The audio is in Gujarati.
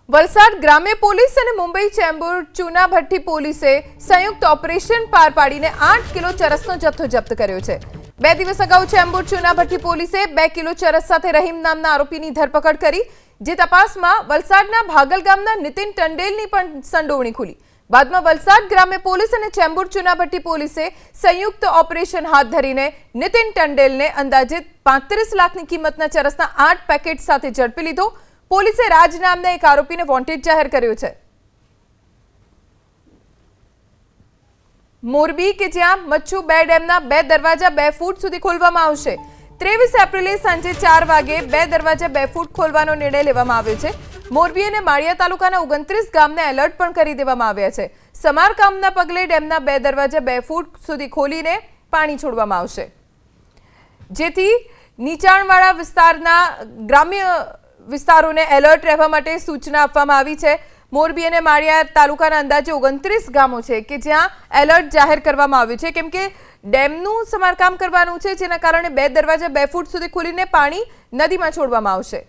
વલસાડ ગ્રામ્ય પોલીસ અને મુંબઈ ચેમ્બુર ચૂનાભઠ્ઠી પોલીસે સંયુક્ત ઓપરેશન પાર પાડીને 8 કિલો ચરસનો જથ્થો જપ્ત કર્યો છે। 2 દિવસ અગાઉ ચેમ્બુર ચૂનાભઠ્ઠી પોલીસે 2 કિલો ચરસ સાથે રહીમ નામના આરોપીની ધરપકડ કરી, જે તપાસમાં વલસાડના ભાગલ ગામના નીતિન ટંડેલની પણ સંડોવણી ખુલી। બાદમાં વલસાડ ગ્રામ્ય પોલીસ અને ચેમ્બુર ચૂનાભઠ્ઠી પોલીસે સંયુક્ત ઓપરેશન હાથ ધરીને નીતિન ટંડેલને અંદાજિત 35 લાખની કિંમતના ચરસના 8 પેકેટ સાથે ઝડપી લીધો। પોલીસે રાજ નામના એક આરોપીને વોન્ટેડ જાહેર કર્યો છે। મોરબી કે જ્યાં મચ્છુ 2 ડેમના 2 દરવાજા 2 ફૂટ સુધી ખોલવામાં આવશે। 23 એપ્રિલે સાંજે 4 વાગે 2 દરવાજા 2 ફૂટ ખોલવાનો નિર્ણય લેવામાં આવ્યો છે। મોરબી અને માળિયા તાલુકાના 29 ગામને એલર્ટ પણ કરી દેવામાં આવ્યા છે। સમારકામના પગલે ડેમના 2 દરવાજા 2 ફૂટ સુધી ખોલીને પાણી છોડવામાં આવશે, જેથી નીચાણવાળા વિસ્તારના ગ્રામ્ય વિસ્તારોને એલર્ટ રહેવા માટે સૂચના આપવામાં આવી છે। મોરબી અને માળિયા તાલુકાના અંદાજે 29 ગામો છે કે જ્યાં એલર્ટ જાહેર કરવામાં આવ્યું છે, કેમ કે ડેમનું સમારકામ કરવાનું છે, જેના કારણે 2 દરવાજા 2 ફૂટ સુધી ખોલીને પાણી નદીમાં છોડવામાં આવશે।